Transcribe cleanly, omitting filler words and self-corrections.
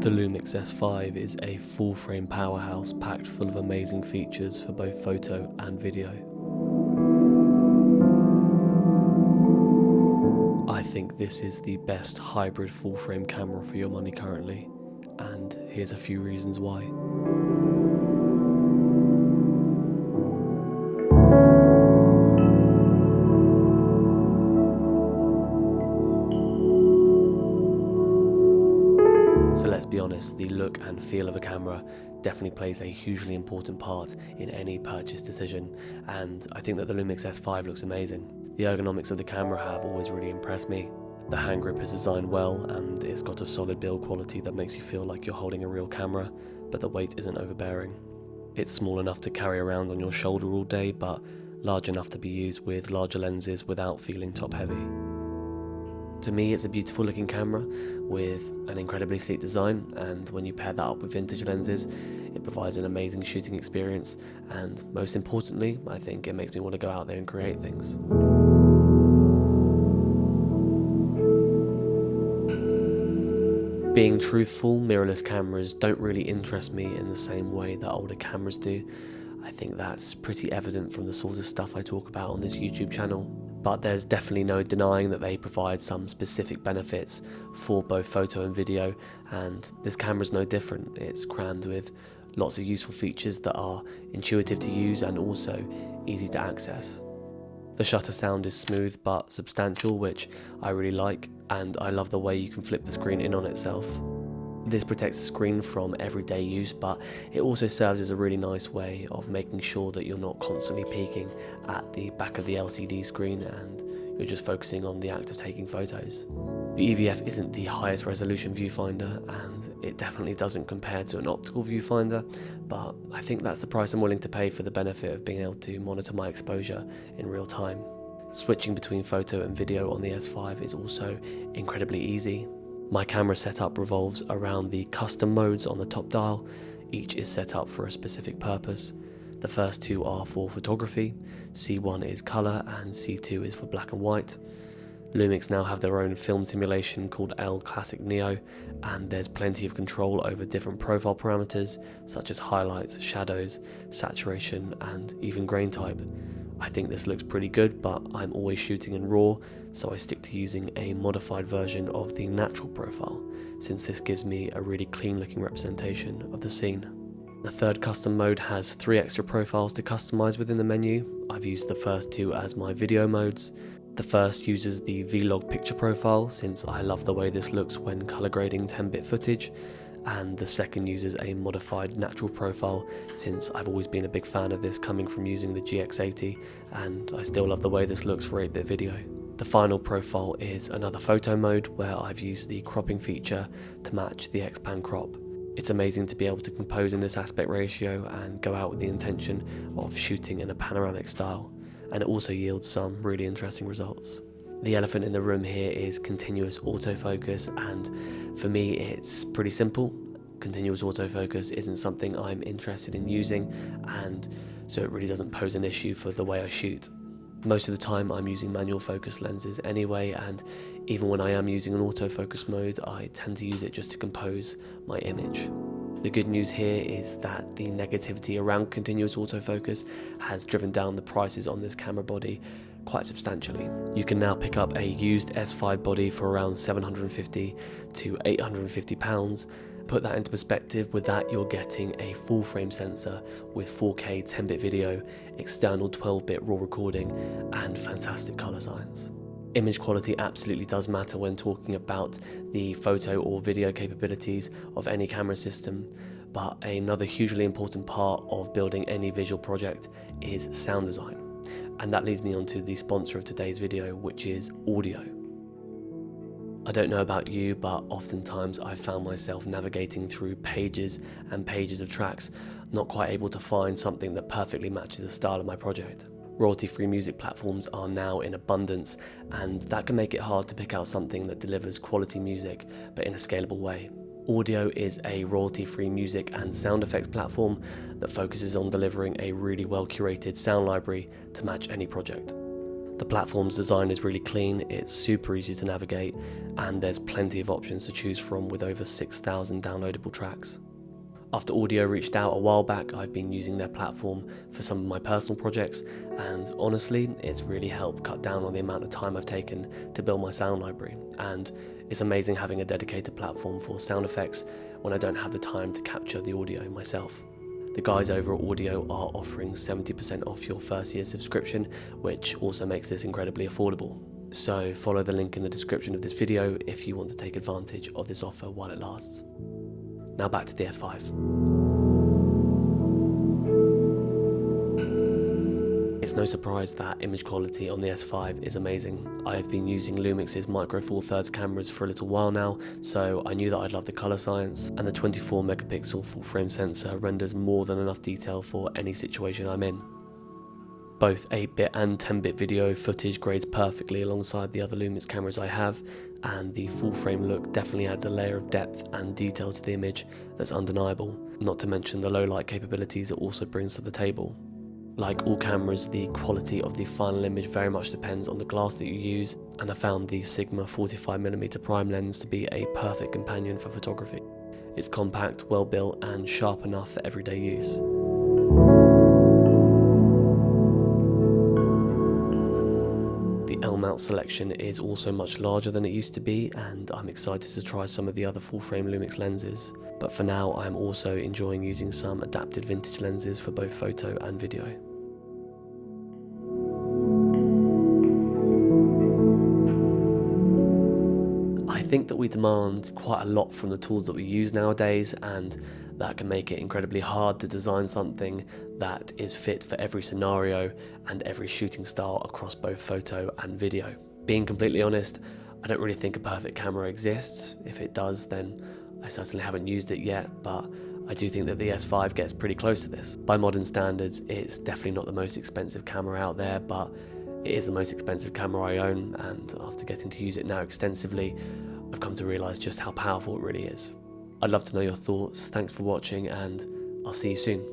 The Lumix S5 is a full-frame powerhouse packed full of amazing features for both photo and video. I think this is the best hybrid full-frame camera for your money currently, and here's a few reasons why. So let's be honest, the look and feel of a camera definitely plays a hugely important part in any purchase decision, and I think that the Lumix S5 looks amazing. The ergonomics of the camera have always really impressed me. The hand grip is designed well and it's got a solid build quality that makes you feel like you're holding a real camera, but the weight isn't overbearing. It's small enough to carry around on your shoulder all day, but large enough to be used with larger lenses without feeling top heavy. To me, it's a beautiful looking camera with an incredibly sleek design, and when you pair that up with vintage lenses, it provides an amazing shooting experience, and most importantly, I think it makes me want to go out there and create things. Being truthful, mirrorless cameras don't really interest me in the same way that older cameras do. I think that's pretty evident from the sort of stuff I talk about on this YouTube channel. But there's definitely no denying that they provide some specific benefits for both photo and video, and this camera's no different. It's crammed with lots of useful features that are intuitive to use and also easy to access. The shutter sound is smooth but substantial, which I really like, and I love the way you can flip the screen in on itself. This protects the screen from everyday use, but it also serves as a really nice way of making sure that you're not constantly peeking at the back of the LCD screen and you're just focusing on the act of taking photos. The EVF isn't the highest resolution viewfinder, and it definitely doesn't compare to an optical viewfinder, but I think that's the price I'm willing to pay for the benefit of being able to monitor my exposure in real time. Switching between photo and video on the S5 is also incredibly easy. My camera setup revolves around the custom modes on the top dial. Each is set up for a specific purpose. The first two are for photography, C1 is colour and C2 is for black and white. Lumix now have their own film simulation called L Classic Neo, and there's plenty of control over different profile parameters such as highlights, shadows, saturation and even grain type. I think this looks pretty good, but I'm always shooting in RAW, so I stick to using a modified version of the natural profile, since this gives me a really clean looking representation of the scene. The third custom mode has 3 extra profiles to customize within the menu. I've used the first 2 as my video modes. The first uses the Vlog picture profile, since I love the way this looks when color grading 10-bit footage, and the second uses a modified natural profile, since I've always been a big fan of this coming from using the GX80, and I still love the way this looks for 8-bit video. The final profile is another photo mode where I've used the cropping feature to match the X-Pan crop. It's amazing to be able to compose in this aspect ratio and go out with the intention of shooting in a panoramic style, and it also yields some really interesting results. The elephant in the room here is continuous autofocus, and for me it's pretty simple. Continuous autofocus isn't something I'm interested in using, and so it really doesn't pose an issue for the way I shoot. Most of the time I'm using manual focus lenses anyway, and even when I am using an autofocus mode, I tend to use it just to compose my image. The good news here is that the negativity around continuous autofocus has driven down the prices on this camera body quite substantially. You can now pick up a used S5 body for around £750 to £850. Put that into perspective, with that you're getting a full frame sensor with 4K 10-bit video, external 12-bit RAW recording and fantastic colour science. Image quality absolutely does matter when talking about the photo or video capabilities of any camera system, but another hugely important part of building any visual project is sound design. And that leads me on to the sponsor of today's video, which is Audiio. I don't know about you, but oftentimes I've found myself navigating through pages and pages of tracks, not quite able to find something that perfectly matches the style of my project. Royalty-free music platforms are now in abundance, and that can make it hard to pick out something that delivers quality music, but in a scalable way. Audiio is a royalty-free music and sound effects platform that focuses on delivering a really well-curated sound library to match any project. The platform's design is really clean, it's super easy to navigate, and there's plenty of options to choose from with over 6,000 downloadable tracks. After Audiio reached out a while back, I've been using their platform for some of my personal projects, and honestly, it's really helped cut down on the amount of time I've taken to build my sound library, and it's amazing having a dedicated platform for sound effects when I don't have the time to capture the audio myself. The guys over at Audiio are offering 70% off your first year subscription, which also makes this incredibly affordable. So follow the link in the description of this video if you want to take advantage of this offer while it lasts. Now back to the S5. It's no surprise that image quality on the S5 is amazing. I have been using Lumix's micro four thirds cameras for a little while now, so I knew that I'd love the colour science, and the 24 megapixel full frame sensor renders more than enough detail for any situation I'm in. Both 8-bit and 10-bit video footage grades perfectly alongside the other Lumix cameras I have, and the full frame look definitely adds a layer of depth and detail to the image that's undeniable, not to mention the low light capabilities it also brings to the table. Like all cameras, the quality of the final image very much depends on the glass that you use, and I found the Sigma 45mm prime lens to be a perfect companion for photography. It's compact, well built, and sharp enough for everyday use. The L-mount selection is also much larger than it used to be, and I'm excited to try some of the other full-frame Lumix lenses. But for now, I'm also enjoying using some adapted vintage lenses for both photo and video. I think that we demand quite a lot from the tools that we use nowadays, and that can make it incredibly hard to design something that is fit for every scenario and every shooting style across both photo and video. Being completely honest, I don't really think a perfect camera exists. If it does, then I certainly haven't used it yet, but I do think that the S5 gets pretty close to this. By modern standards, it's definitely not the most expensive camera out there, but it is the most expensive camera I own, and after getting to use it now extensively, I've come to realise just how powerful it really is. I'd love to know your thoughts. Thanks for watching, and I'll see you soon.